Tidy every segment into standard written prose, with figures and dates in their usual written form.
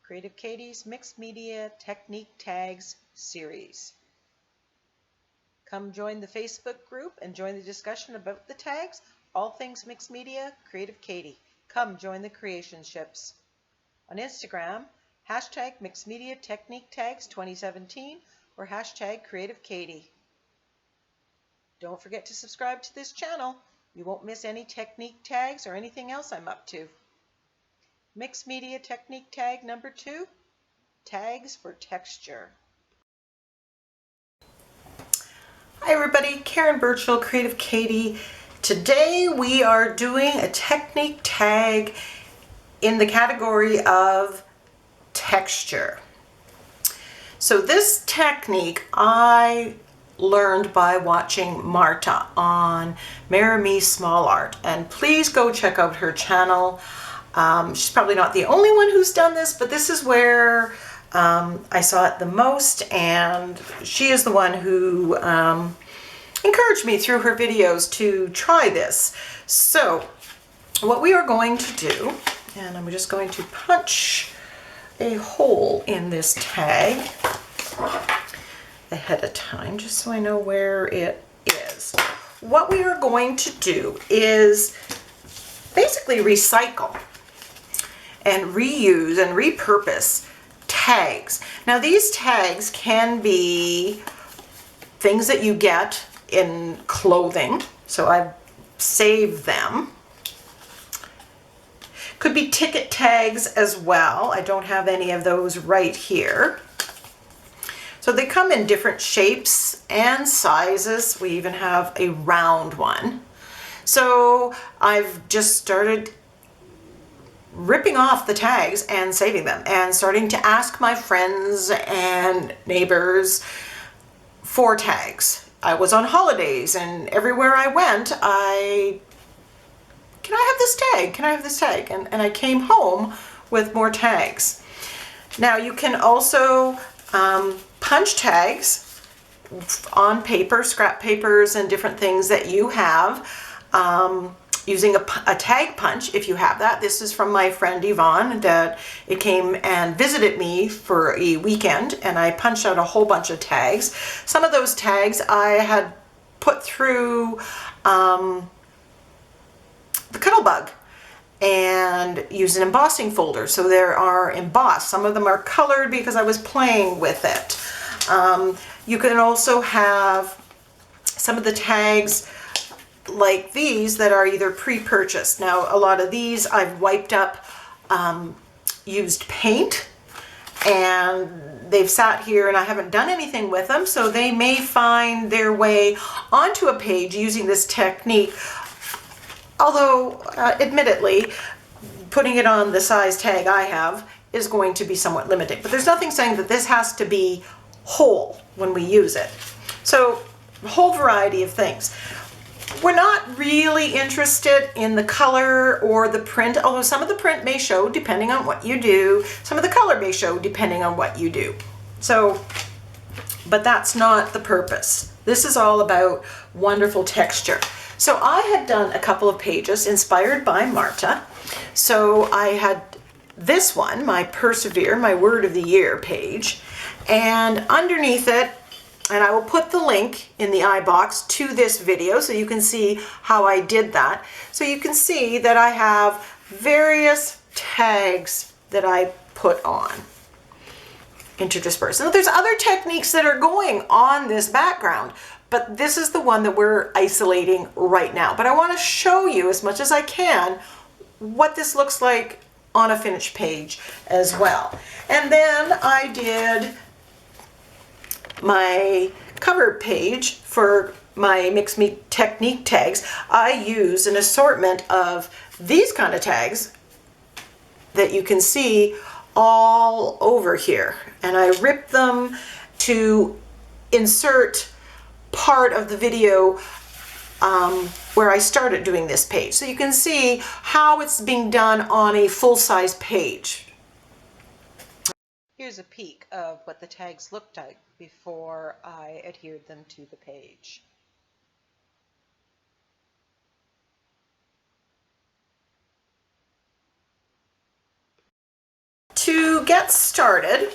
Creative Katie's Mixed Media Technique Tags series. Come join the Facebook group and join the discussion about the tags. All things mixed media, Creative Katie. Come join the creation ships. On Instagram, hashtag Mixed Media Technique Tags 2017 or hashtag Creative Katie. Don't forget to subscribe to this channel. You won't miss any technique tags or anything else I'm up to. Mixed Media Technique Tag number 2, Tags for Texture. Hi everybody, Karen Burchill, Creative Katie. Today we are doing a technique tag in the category of texture. So this technique I learned by watching Marta on Marimi Small Art, and please go check out her channel. She's probably not the only one who's done this, but this is where I saw it the most, and she is the one who encouraged me through her videos to try this. So what we are going to do, and I'm just going to punch a hole in this tag ahead of time just so I know where it is. What we are going to do is basically recycle and reuse and repurpose tags. Now these tags can be things that you get in clothing, so I've saved them. Could be ticket tags as well. I don't have any of those right here. So they come in different shapes and sizes. We even have a round one. So I've just started ripping off the tags and saving them and starting to ask my friends and neighbors for tags. I was on holidays and everywhere I went, can I have this tag? Can I have this tag? And I came home with more tags. Now you can also punch tags on paper, scrap papers and different things that you have. Using a tag punch, if you have that. This is from my friend Yvonne, that it came and visited me for a weekend, and I punched out a whole bunch of tags. Some of those tags I had put through the Cuttlebug and used an embossing folder, so there are embossed. Some of them are colored because I was playing with it. You can also have some of the tags like these that are either pre-purchased. Now a lot of these I've wiped up used paint, and they've sat here and I haven't done anything with them, so they may find their way onto a page using this technique, although admittedly putting it on the size tag I have is going to be somewhat limiting. But there's nothing saying that this has to be whole when we use it. So a whole variety of things. We're not really interested in the color or the print, although some of the print may show depending on what you do. Some of the color may show depending on what you do. So, but that's not the purpose. This is all about wonderful texture. So I had done a couple of pages inspired by Marta. So I had this one, my Persevere, my Word of the Year page, and underneath it, and I will put the link in the i-box to this video so you can see how I did that. So you can see that I have various tags that I put on, interdispersed. Now there's other techniques that are going on this background, but this is the one that we're isolating right now. But I want to show you as much as I can what this looks like on a finished page as well. And then I did my cover page for my Mixed Media Technique tags. I use an assortment of these kind of tags that you can see all over here, and I ripped them to insert part of the video where I started doing this page, so you can see how it's being done on a full-size page. Here's a peek of what the tags looked like before I adhered them to the page. to get started,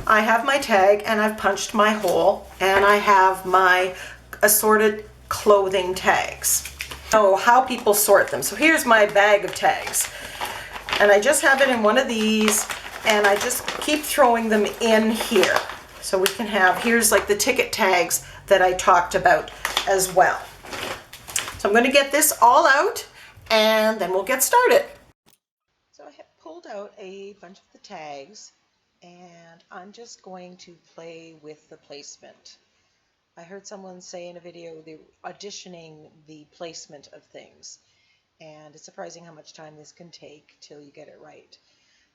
I have my tag and I've punched my hole and I have my assorted clothing tags. So how people sort them. So here's my bag of tags. And I just have it in one of these and I just keep throwing them in here. So we can have, here's like the ticket tags that I talked about as well. So I'm going to get this all out and then we'll get started. So I have pulled out a bunch of the tags and I'm just going to play with the placement. I heard someone say in a video they're auditioning the placement of things, and it's surprising how much time this can take till you get it right.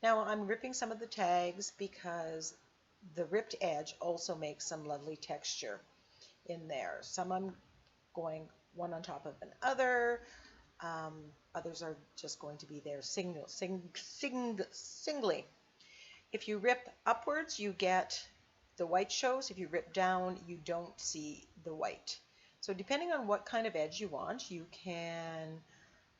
Now I'm ripping some of the tags because the ripped edge also makes some lovely texture in there. Some I'm going one on top of another. Others are just going to be there singly. If you rip upwards, you get the white shows. If you rip down, you don't see the white. So depending on what kind of edge you want, you can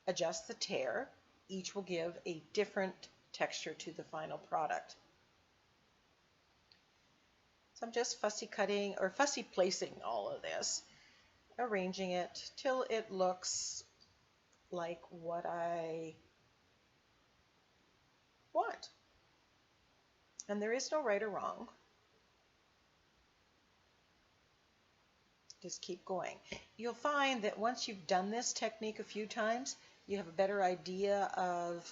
adjust the tear. Each will give a different texture to the final product. So I'm just fussy cutting or fussy placing all of this, arranging it till it looks like what I want. And there is no right or wrong. Just keep going. You'll find that once you've done this technique a few times, you have a better idea of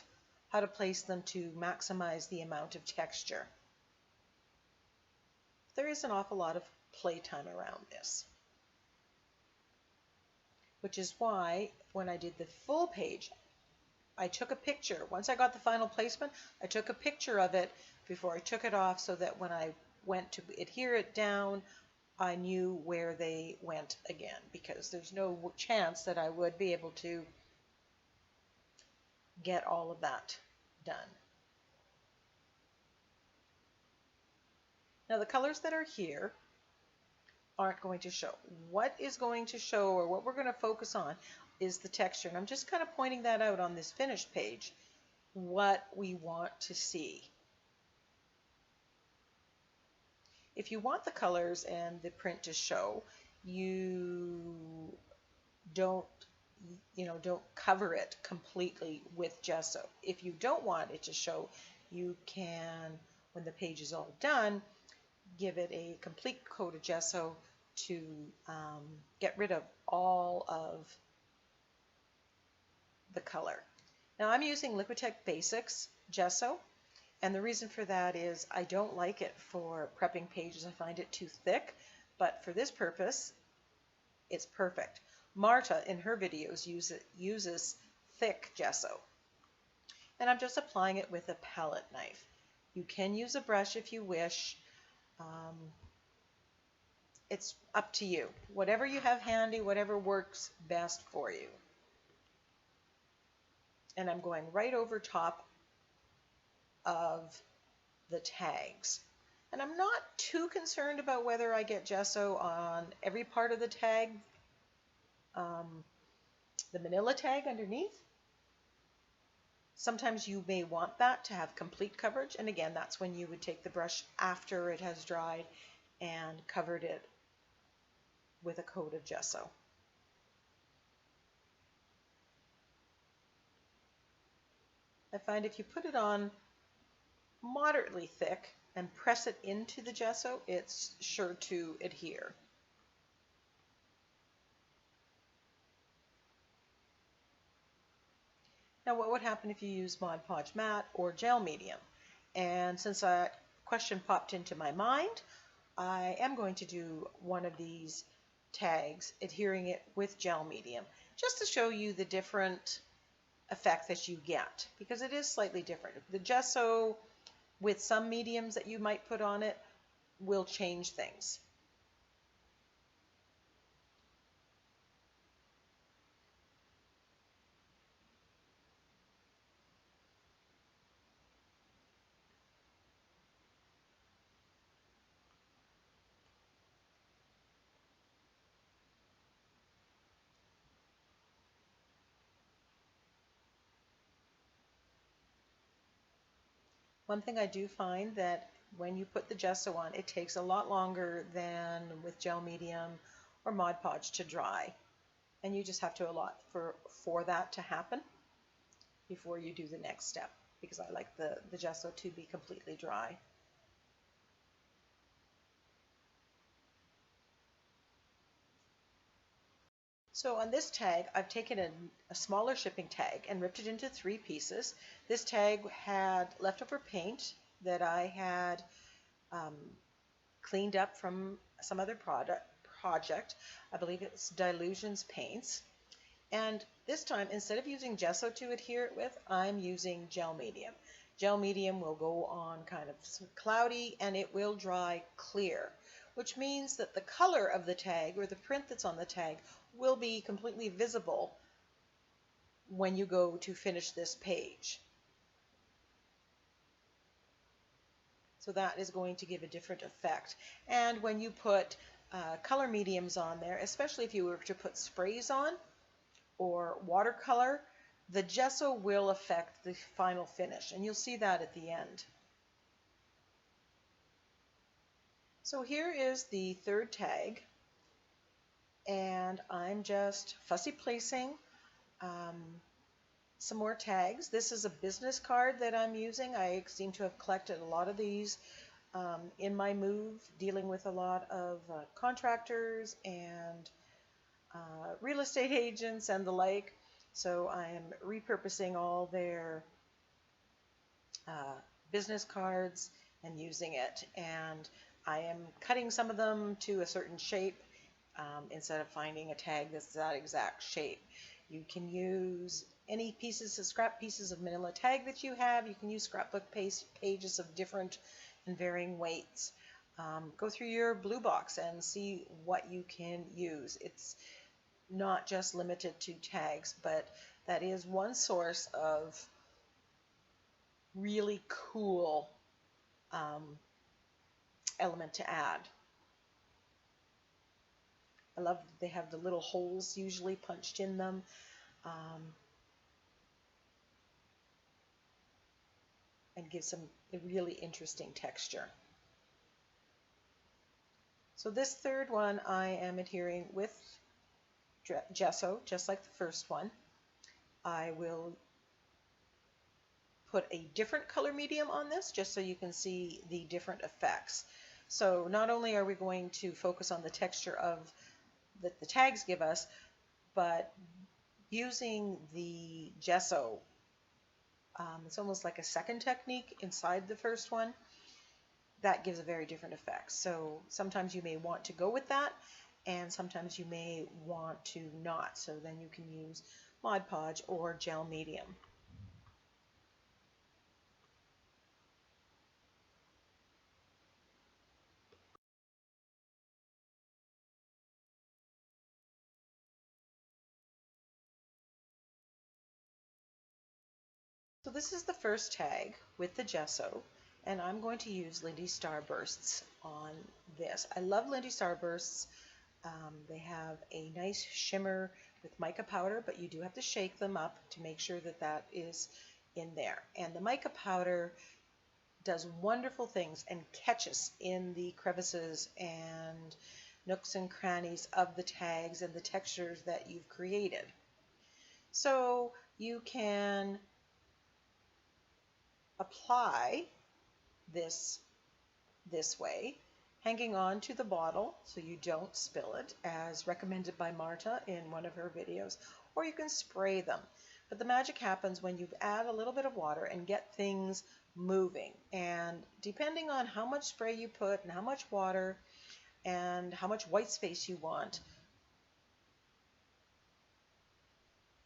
how to place them to maximize the amount of texture. There is an awful lot of playtime around this, which is why when I did the full page, I took a picture. Once I got the final placement, I took a picture of it before I took it off so that when I went to adhere it down, I knew where they went again, because there's no chance that I would be able to get all of that done. Now the colors that are here aren't going to show. What is going to show, or what we're going to focus on, is the texture. And I'm just kind of pointing that out on this finished page, what we want to see. If you want the colors and the print to show, you don't cover it completely with gesso. If you don't want it to show, you can, when the page is all done, give it a complete coat of gesso to get rid of all of the color. Now I'm using Liquitex Basics gesso, and the reason for that is I don't like it for prepping pages. I find it too thick, but for this purpose, it's perfect. Marta, in her videos, uses thick gesso. And I'm just applying it with a palette knife. You can use a brush if you wish. It's up to you. Whatever you have handy, whatever works best for you. And I'm going right over top of the tags. And I'm not too concerned about whether I get gesso on every part of the tag, the manila tag underneath. Sometimes you may want that to have complete coverage, and again, that's when you would take the brush after it has dried and covered it with a coat of gesso. I find if you put it on moderately thick and press it into the gesso, it's sure to adhere. Now, what would happen if you use Mod Podge Matte or gel medium? And since a question popped into my mind, I am going to do one of these tags, adhering it with gel medium, just to show you the different effect that you get, because it is slightly different. The gesso with some mediums that you might put on it will change things. One thing I do find that when you put the gesso on, it takes a lot longer than with gel medium or Mod Podge to dry. And you just have to allot for that to happen before you do the next step, because I like the gesso to be completely dry. So on this tag, I've taken a smaller shipping tag and ripped it into 3 pieces. This tag had leftover paint that I had cleaned up from some other project. I believe it's Dylusions paints. And this time, instead of using gesso to adhere it with, I'm using gel medium. Gel medium will go on kind of cloudy and it will dry clear, which means that the color of the tag or the print that's on the tag will be completely visible when you go to finish this page. So that is going to give a different effect. And when you put color mediums on there, especially if you were to put sprays on or watercolor, the gesso will affect the final finish, and you'll see that at the end. So here is the 3rd tag, and I'm just fussy placing some more tags. This is a business card that I'm using. I seem to have collected a lot of these in my move, dealing with a lot of contractors and real estate agents and the like. So I am repurposing all their business cards and using it. And I am cutting some of them to a certain shape instead of finding a tag that's that exact shape. You can use any scrap pieces of manila tag that you have. You can use scrapbook pages of different and varying weights. Go through your blue box and see what you can use. It's not just limited to tags, but that is one source of really cool element to add. I love that they have the little holes usually punched in them. And gives some a really interesting texture. So this 3rd one I am adhering with gesso, just like the first one. I will put a different color medium on this just so you can see the different effects. So not only are we going to focus on the texture of that the tags give us, but using the gesso, it's almost like a second technique inside the first one. That gives a very different effect. So sometimes you may want to go with that, and sometimes you may want to not. So then you can use Mod Podge or gel medium. So this is the first tag with the gesso, and I'm going to use Lindy Starbursts on this. I love Lindy Starbursts. They have a nice shimmer with mica powder, but you do have to shake them up to make sure that that is in there. And the mica powder does wonderful things and catches in the crevices and nooks and crannies of the tags and the textures that you've created. So you can apply this way, hanging on to the bottle so you don't spill it, as recommended by Marta in one of her videos, or you can spray them. But the magic happens when you add a little bit of water and get things moving. And depending on how much spray you put and how much water and how much white space you want,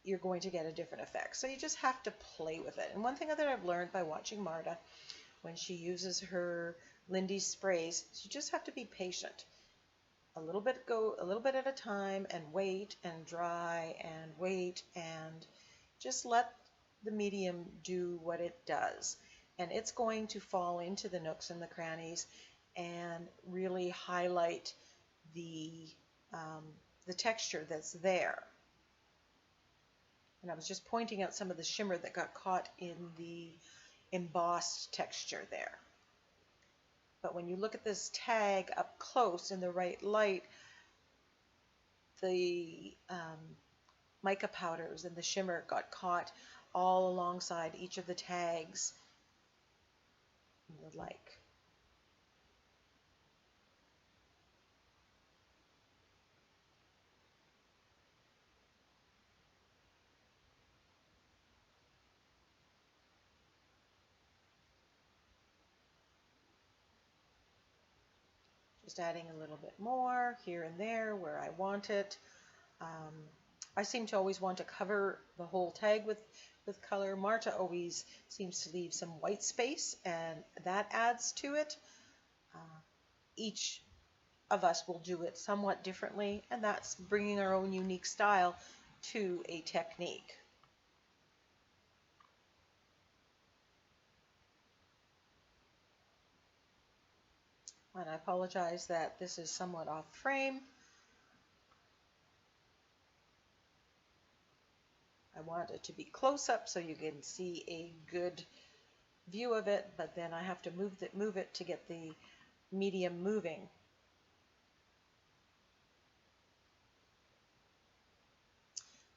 you're going to get a different effect. So you just have to play with it. And one thing that I've learned by watching Marta, when she uses her Lindy sprays, you just have to be patient. A little bit at a time, and wait and dry and wait, and just let the medium do what it does. And it's going to fall into the nooks and the crannies and really highlight the texture that's there. And I was just pointing out some of the shimmer that got caught in the embossed texture there. But when you look at this tag up close in the right light, the mica powders and the shimmer got caught all alongside each of the tags and the like. Just adding a little bit more here and there where I want it. I seem to always want to cover the whole tag with color. Marta always seems to leave some white space, and that adds to it. Each of us will do it somewhat differently, and that's bringing our own unique style to a technique. And I apologize that this is somewhat off frame. I want it to be close up so you can see a good view of it, but then I have to move it to get the medium moving.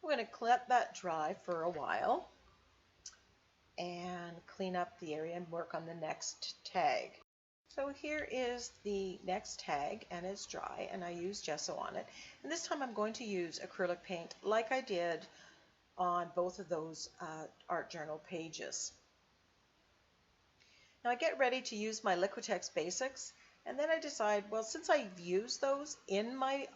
I'm going to let that dry for a while and clean up the area and work on the next tag. So here is the next tag, and it's dry, and I use gesso on it. And this time I'm going to use acrylic paint like I did on both of those art journal pages. Now I get ready to use my Liquitex Basics, and then I decide, well, since I've used those in my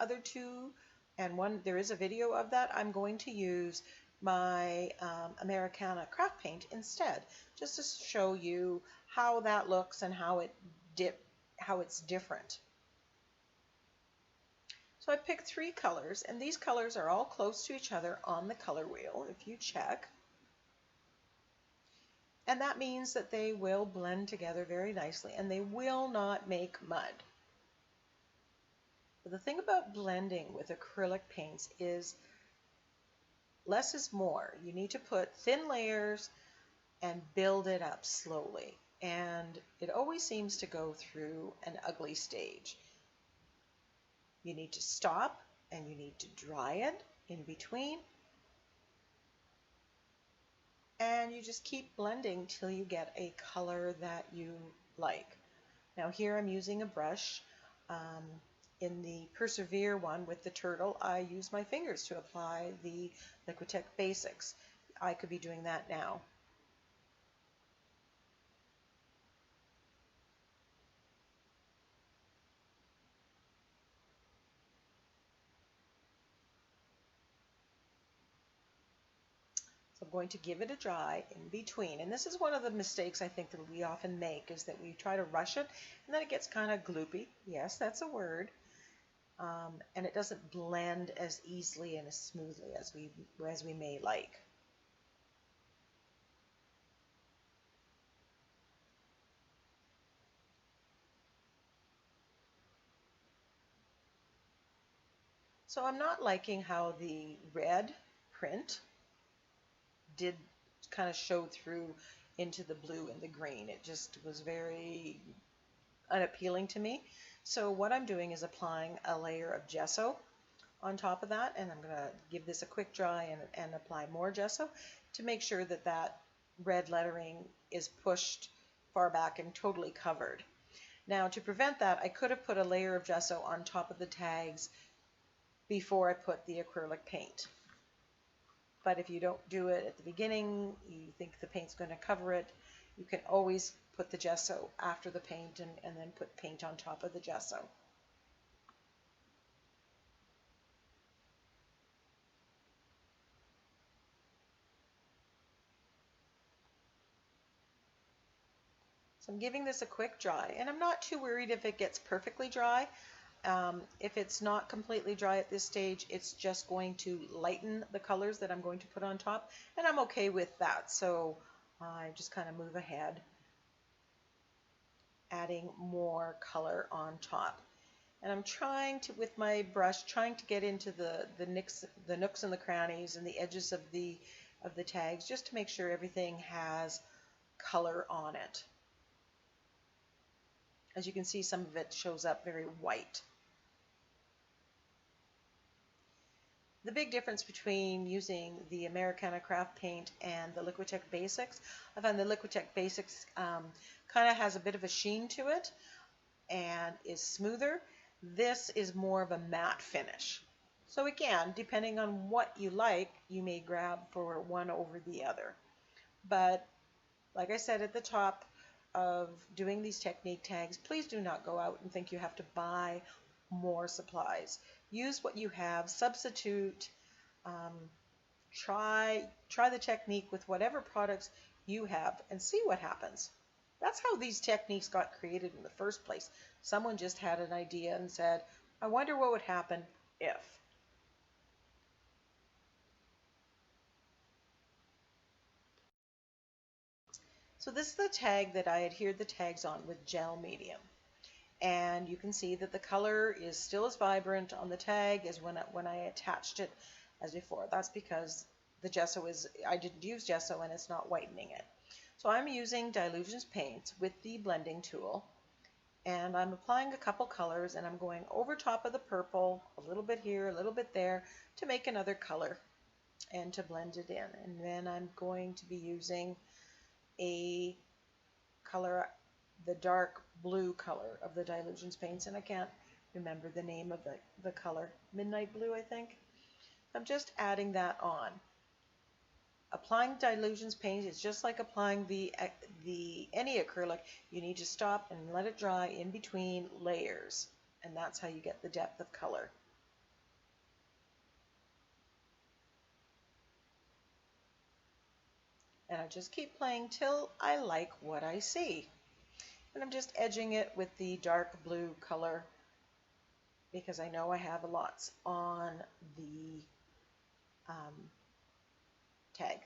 other two, and there is a video of that, I'm going to use my Americana craft paint instead, just to show you how that looks and how it's different. So I picked 3 colors, and these colors are all close to each other on the color wheel, if you check. And that means that they will blend together very nicely, and they will not make mud. But the thing about blending with acrylic paints is less is more. You need to put thin layers and build it up slowly. And it always seems to go through an ugly stage. You need to stop and you need to dry it in between. And you just keep blending till you get a color that you like. Now here I'm using a brush. In the Persevere one with the turtle, I use my fingers to apply the Liquitex Basics. I could be doing that now. So I'm going to give it a dry in between. And this is one of the mistakes I think that we often make, is that we try to rush it and then it gets kind of gloopy. Yes, that's a word. And it doesn't blend as easily and as smoothly as we may like. So I'm not liking how the red print did kind of show through into the blue and the green. It just was very unappealing to me. So what I'm doing is applying a layer of gesso on top of that, and I'm going to give this a quick dry and apply more gesso to make sure that that red lettering is pushed far back and totally covered. Now to prevent that, I could have put a layer of gesso on top of the tags before I put the acrylic paint. But if you don't do it at the beginning, you think the paint's going to cover it, you can always put the gesso after the paint and then put paint on top of the gesso. So I'm giving this a quick dry, and I'm not too worried if it gets perfectly dry. If it's not completely dry at this stage, it's just going to lighten the colors that I'm going to put on top, and I'm okay with that. So I just kind of move ahead, adding more color on top. And I'm trying to, with my brush, trying to get into the nooks and the crannies and the edges of the tags, just to make sure everything has color on it. As you can see, some of it shows up very white. The big difference between using the Americana Craft Paint and the Liquitex Basics, I find the Liquitex Basics kind of has a bit of a sheen to it and is smoother. This is more of a matte finish. So again, depending on what you like, you may grab for one over the other. But like I said at the top of doing these technique tags, please do not go out and think you have to buy more supplies. Use what you have, substitute, try the technique with whatever products you have and see what happens. That's how these techniques got created in the first place. Someone just had an idea and said, I wonder what would happen if. So this is the tag that I adhered the tags on with gel medium. And you can see that the color is still as vibrant on the tag as when I attached it as before. That's because the gesso I didn't use gesso and it's not whitening it. So I'm using Dylusions paints with the blending tool, and I'm applying a couple colors, and I'm going over top of the purple, a little bit here, a little bit there, to make another color and to blend it in. And then I'm going to be using a color, the dark blue color of the Dylusions paints, and I can't remember the name of the color, midnight blue I think. I'm just adding that on. Applying Dylusions paint is just like applying any acrylic. You need to stop and let it dry in between layers, and that's how you get the depth of color. And I just keep playing till I like what I see. And I'm just edging it with the dark blue color because I know I have lots on the tag.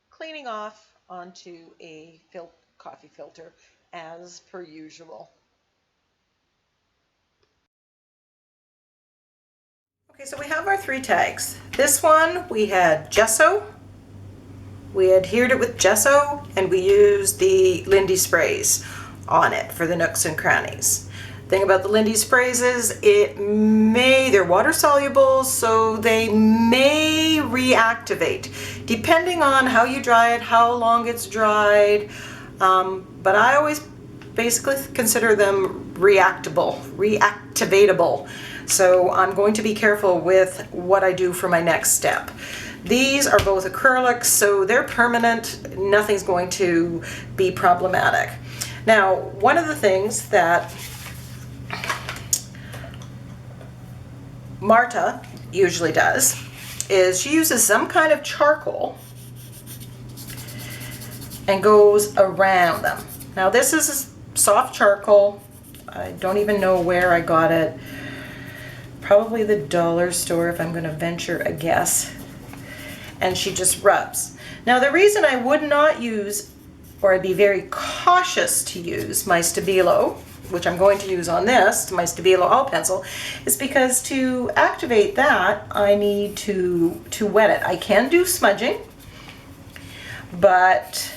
Cleaning off onto a coffee filter as per usual. Okay, so we have our 3 tags. This one we had gesso, we adhered it with gesso, and we used the Lindy sprays on it for the nooks and crannies. Thing about the Lindy sprays is they're water soluble, so they may reactivate depending on how you dry it, how long it's dried, but I always basically consider them reactivatable. So I'm going to be careful with what I do for my next step. These are both acrylics, so they're permanent. Nothing's going to be problematic. Now, one of the things that Marta usually does is she uses some kind of charcoal and goes around them. Now this is soft charcoal. I don't even know where I got it. Probably the dollar store if I'm going to venture a guess. And she just rubs. Now the reason I would not use, or I'd be very cautious to use my Stabilo, which I'm going to use on this, my Stabilo All Pencil, is because to activate that, I need to wet it. I can do smudging, but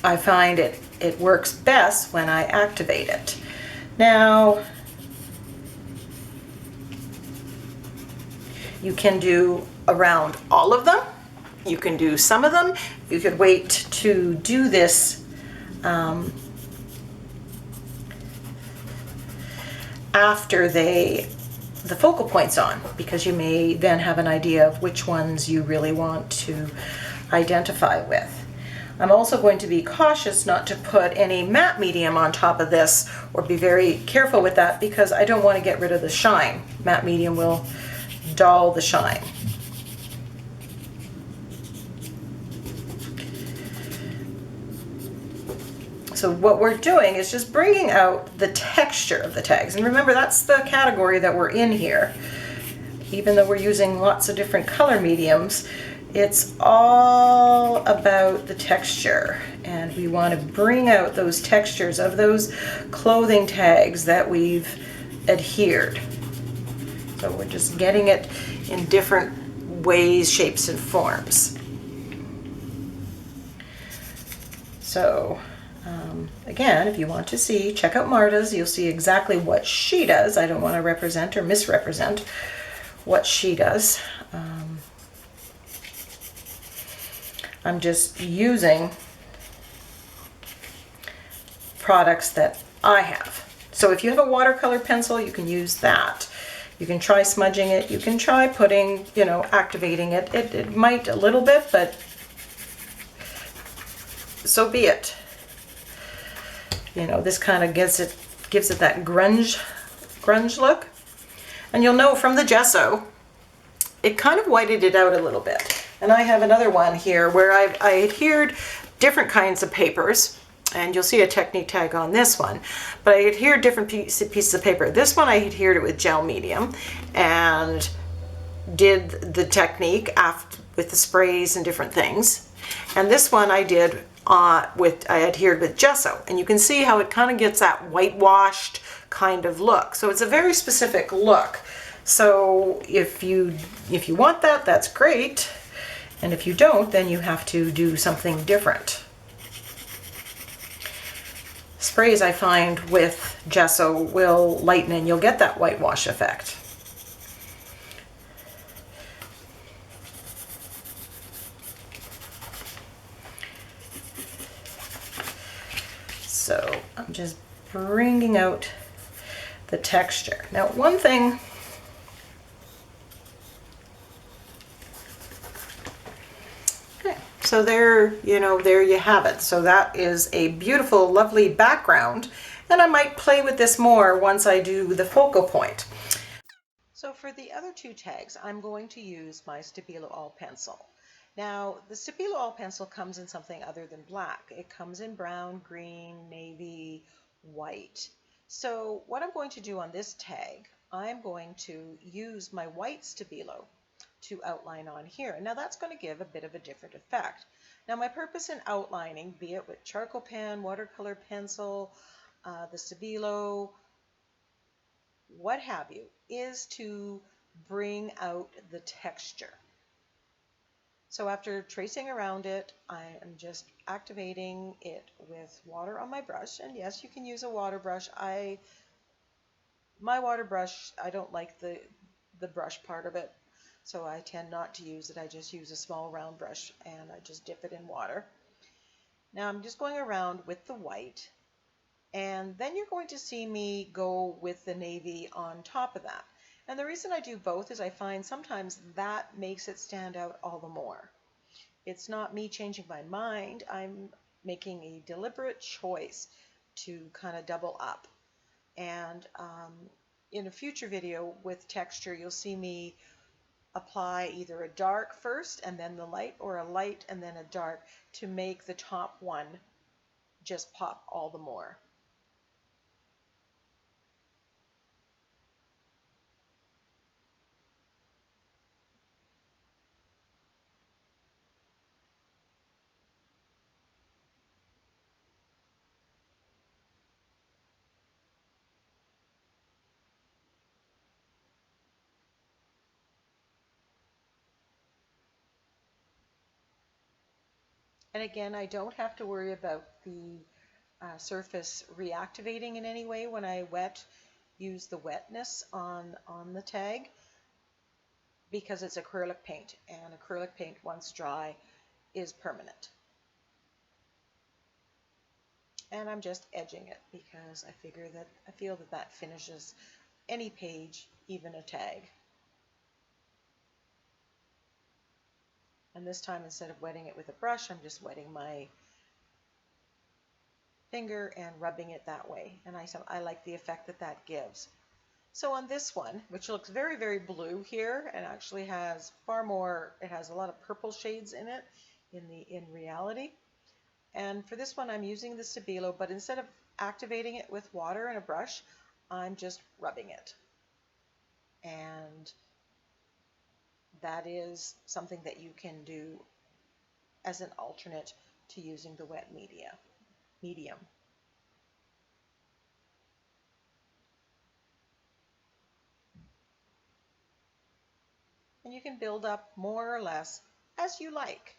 I find it works best when I activate it. Now, you can do around all of them. You can do some of them. You could wait to do this after the focal point's on, because you may then have an idea of which ones you really want to identify with. I'm also going to be cautious not to put any matte medium on top of this, or be very careful with that, because I don't want to get rid of the shine. Matte medium will dull the shine. So what we're doing is just bringing out the texture of the tags. And remember, that's the category that we're in here. Even though we're using lots of different color mediums, it's all about the texture. And we want to bring out those textures of those clothing tags that we've adhered. So we're just getting it in different ways, shapes, and forms. So again, if you want to see, check out Marta's. You'll see exactly what she does. I don't want to represent or misrepresent what she does. I'm just using products that I have. So if you have a watercolor pencil, you can use that. You can try smudging it. You can try putting, activating it. It might a little bit, but so be it. This kind of gives it that grunge look. And you'll know from the gesso, it kind of whited it out a little bit. And I have another one here where I adhered different kinds of papers, and you'll see a technique tag on this one, but I adhered different pieces of paper. This one I adhered it with gel medium and did the technique with the sprays and different things. And this one I did I adhered with gesso, and you can see how it kind of gets that whitewashed kind of look. So it's a very specific look. So if you want that, that's great. And if you don't, then you have to do something different. Sprays I find with gesso will lighten and you'll get that whitewash effect. So I'm just bringing out the texture. Now, one thing, okay, so there you have it. So that is a beautiful, lovely background, and I might play with this more once I do the focal point. So for the other two tags, I'm going to use my Stabilo All pencil. Now, the Stabilo All pencil comes in something other than black. It comes in brown, green, navy, white. So what I'm going to do on this tag, I'm going to use my white Stabilo to outline on here. Now that's going to give a bit of a different effect. Now my purpose in outlining, be it with charcoal pen, watercolor pencil, the Stabilo, what have you, is to bring out the texture. So after tracing around it, I am just activating it with water on my brush. And yes, you can use a water brush. My water brush, I don't like the brush part of it, so I tend not to use it. I just use a small round brush and I just dip it in water. Now I'm just going around with the white, and then you're going to see me go with the navy on top of that. And the reason I do both is I find sometimes that makes it stand out all the more. It's not me changing my mind. I'm making a deliberate choice to kind of double up. And in a future video with texture, you'll see me apply either a dark first and then the light, or a light and then a dark, to make the top one just pop all the more. And again, I don't have to worry about the surface reactivating in any way when I use the wetness on the tag, because it's acrylic paint, and acrylic paint once dry is permanent. And I'm just edging it because I feel that finishes any page, even a tag. And this time, instead of wetting it with a brush, I'm just wetting my finger and rubbing it that way. And I like the effect that gives. So on this one, which looks very, very blue here, and actually has it has a lot of purple shades in it in reality. And for this one, I'm using the Stabilo, but instead of activating it with water and a brush, I'm just rubbing it. And that is something that you can do as an alternate to using the wet medium. and you can build up more or less as you like.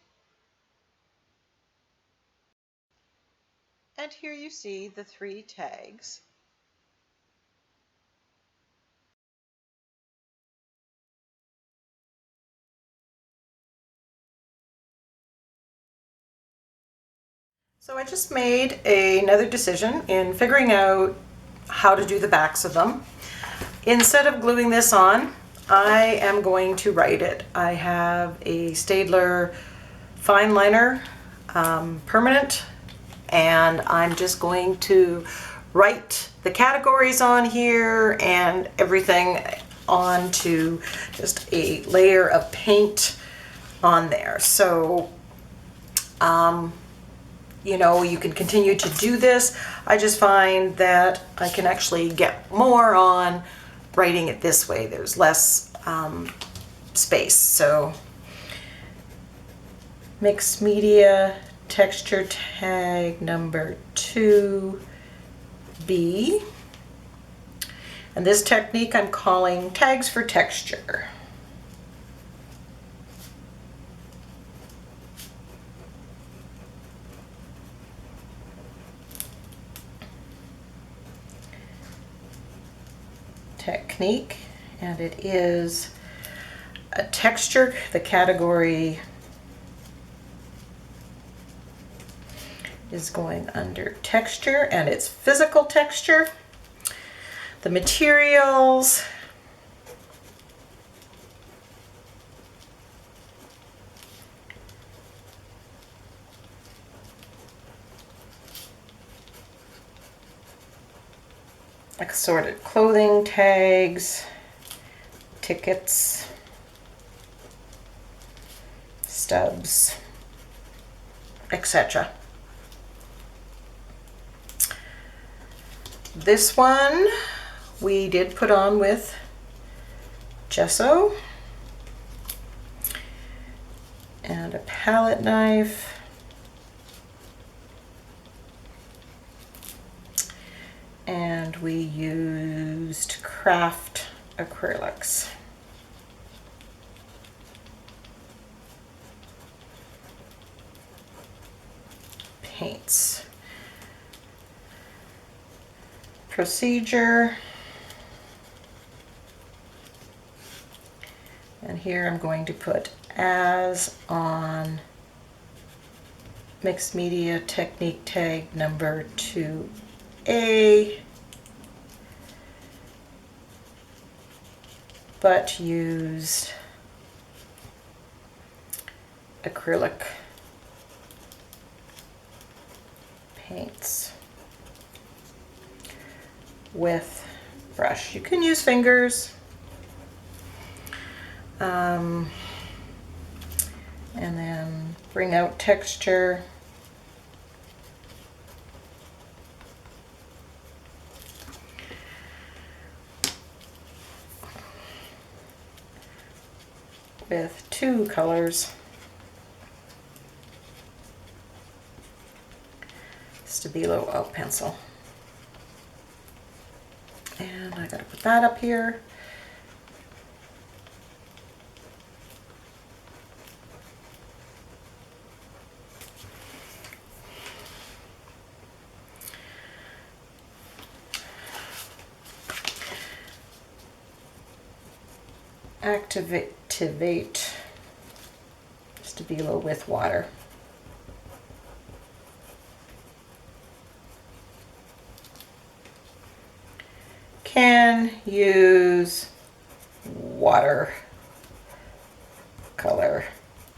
And here you see the 3 tags. So I just made another decision in figuring out how to do the backs of them. Instead of gluing this on, I am going to write it. I have a Staedtler fine liner permanent, and I'm just going to write the categories on here and everything onto just a layer of paint on there. So you know, you can continue to do this. I just find that I can actually get more on writing it this way. There's less space. So mixed media texture tag number 2B. And this technique I'm calling tags for texture. Technique, and it is a texture. The category is going under texture, and it's physical texture. The materials, assorted clothing tags, tickets, stubs, etc. This one we did put on with gesso and a palette knife. And we used craft acrylics. Paints. Procedure. And here I'm going to put as on mixed media technique tag number 2A, but used acrylic paints with brush. You can use fingers, and then bring out texture. With 2 colors. Stabilo oil pencil. And I gotta put that up here. Activate Stabilo with water. Can use water color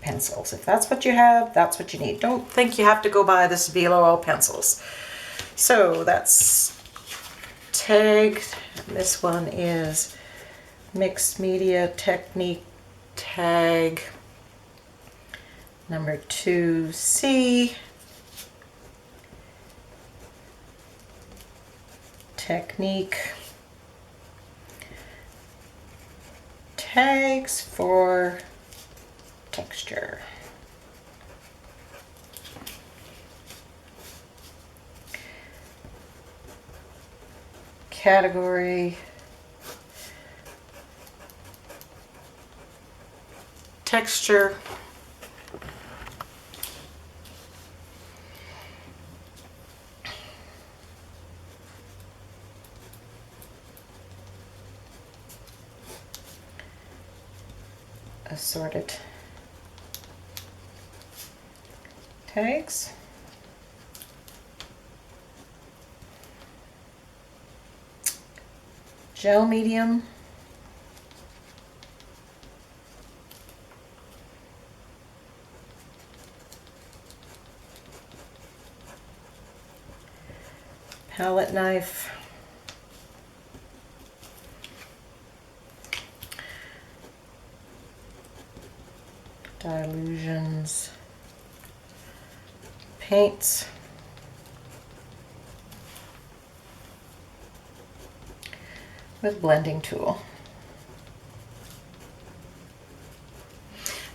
pencils. If that's what you have, that's what you need. Don't think you have to go buy the Stabilo oil pencils. So that's tagged. This one is mixed media technique tag number 2C. Technique tags for texture. Category texture. Assorted tags. Gel medium. Palette knife. Dylusions. Paints. With blending tool.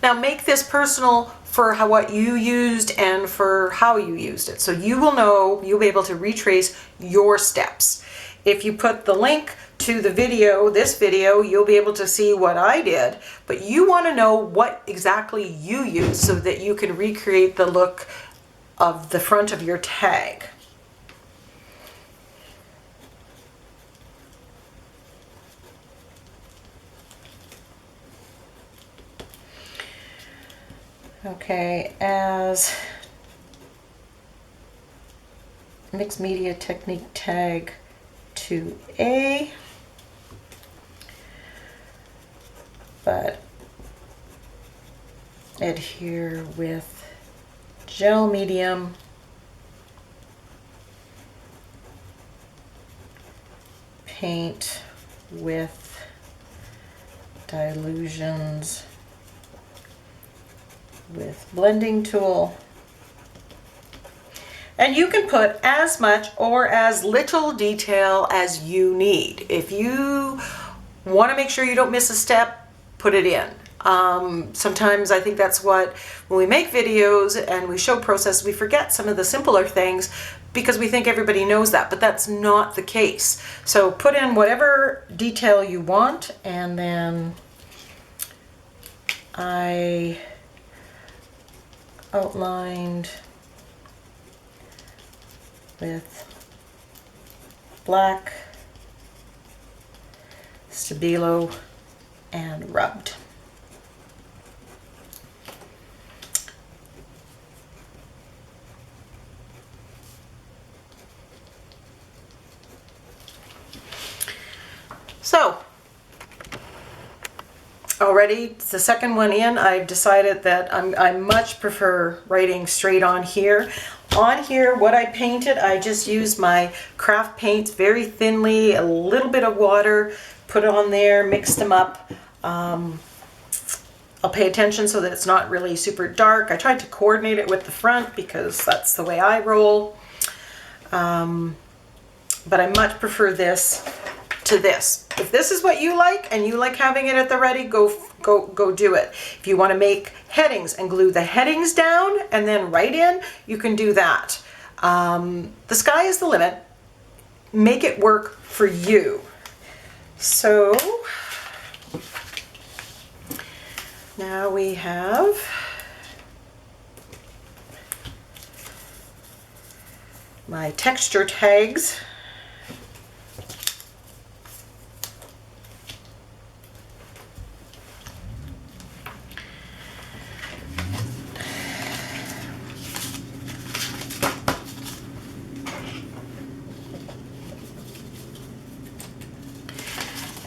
Now make this personal for what you used and for how you used it. So you will know, you'll be able to retrace your steps. If you put the link to the video, this video, you'll be able to see what I did, but you want to know what exactly you use so that you can recreate the look of the front of your tag. Okay, as mixed media technique tag 2A, but adhere with gel medium, paint with Dylusions with blending tool. And you can put as much or as little detail as you need. If you want to make sure you don't miss a step, put it in. Sometimes I think that's what, when we make videos and we show process, we forget some of the simpler things because we think everybody knows that, but that's not the case. So put in whatever detail you want, and then I outlined with black, Stabilo, and rubbed. So already it's the second one in. I've decided that I much prefer writing straight on here. On here, what I painted, I just used my craft paints very thinly, a little bit of water, put it on there, mixed them up. I'll pay attention so that it's not really super dark. I tried to coordinate it with the front because that's the way I roll. But I much prefer this to this. If this is what you like and you like having it at the ready, go do it. If you want to make headings and glue the headings down and then write in, you can do that. The sky is the limit. Make it work for you. So now we have my texture tags.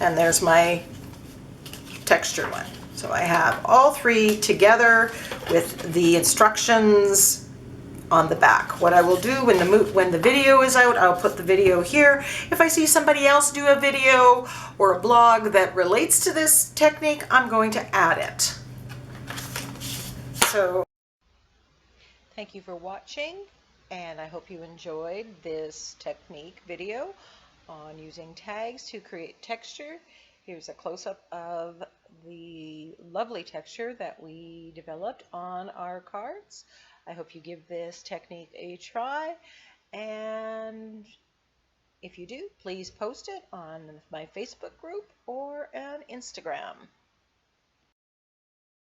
And there's my texture one. So I have all three together with the instructions on the back. What I will do when the video is out, I'll put the video here. If I see somebody else do a video or a blog that relates to this technique, I'm going to add it. So thank you for watching, and I hope you enjoyed this technique video on using tags to create texture. Here's a close-up of the lovely texture that we developed on our cards. I hope you give this technique a try, and if you do, please post it on my Facebook group or on Instagram.